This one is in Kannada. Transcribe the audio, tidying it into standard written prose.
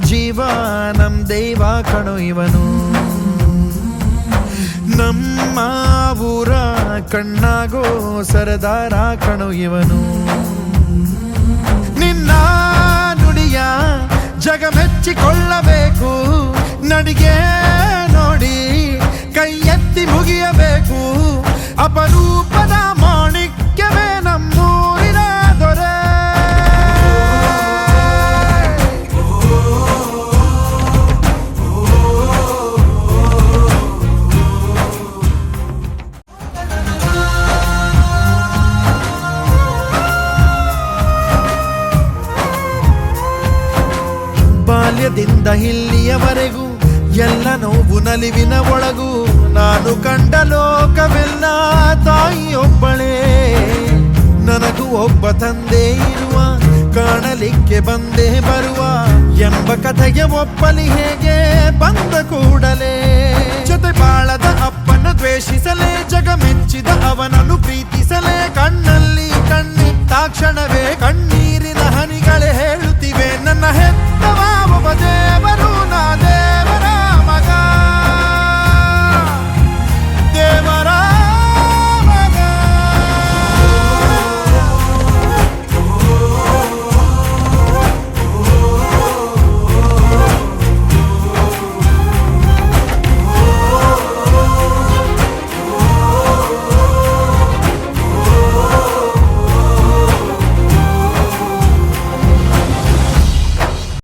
ಜೀವ ನಮ್ ದೈವ ಕಣೋ ಇವನು, ನಮ್ಮ ಊರ ಕಣ್ಣಾಗೋ ಸರದಾರ ಕಣೋ ಇವನು. ನಿನ್ನ ನುಡಿಯ ಜಗ ಮೆಚ್ಚಿಕೊಳ್ಳಬೇಕು, ನಡಿಗೆ ನೋಡಿ ಕೈ ಎತ್ತಿ ಮುಗಿಯಬೇಕು. ಅಪರೂಪದ ಮಾಣಿಕ್ಯವೇ ನಮ್ಮೂರಿನ ದೊರೆ. ಬಾಲ್ಯದಿಂದ ಇಲ್ಲಿಯವರೆಗೂ ಎಲ್ಲ ನೋವು ನಲಿವಿನ ಒಳಗೂ ನಾನು ಕಂಡ ಲೋಕವೆಲ್ಲ ತಾಯಿಯೊಬ್ಬಳೇ. ನನಗೂ ಒಬ್ಬ ತಂದೆ ಇರುವ, ಕಾಣಲಿಕ್ಕೆ ಬಂದೇ ಬರುವ ಎಂಬ ಕಥೆಗೆ ಒಪ್ಪಲಿ ಹೇಗೆ ಬಂದ ಕೂಡಲೇ. ಜೊತೆ ಬಾಳದ ಅಪ್ಪನ ದ್ವೇಷಿಸಲೇ, ಜಗ ಮೆಚ್ಚಿದ ಅವನನ್ನು ಪ್ರೀತಿಸಲೇ. ಕಣ್ಣಲ್ಲಿ ಕಣ್ಣಿಟ್ಟಾಕ್ಷಣವೇ ಕಣ್ಣೀರು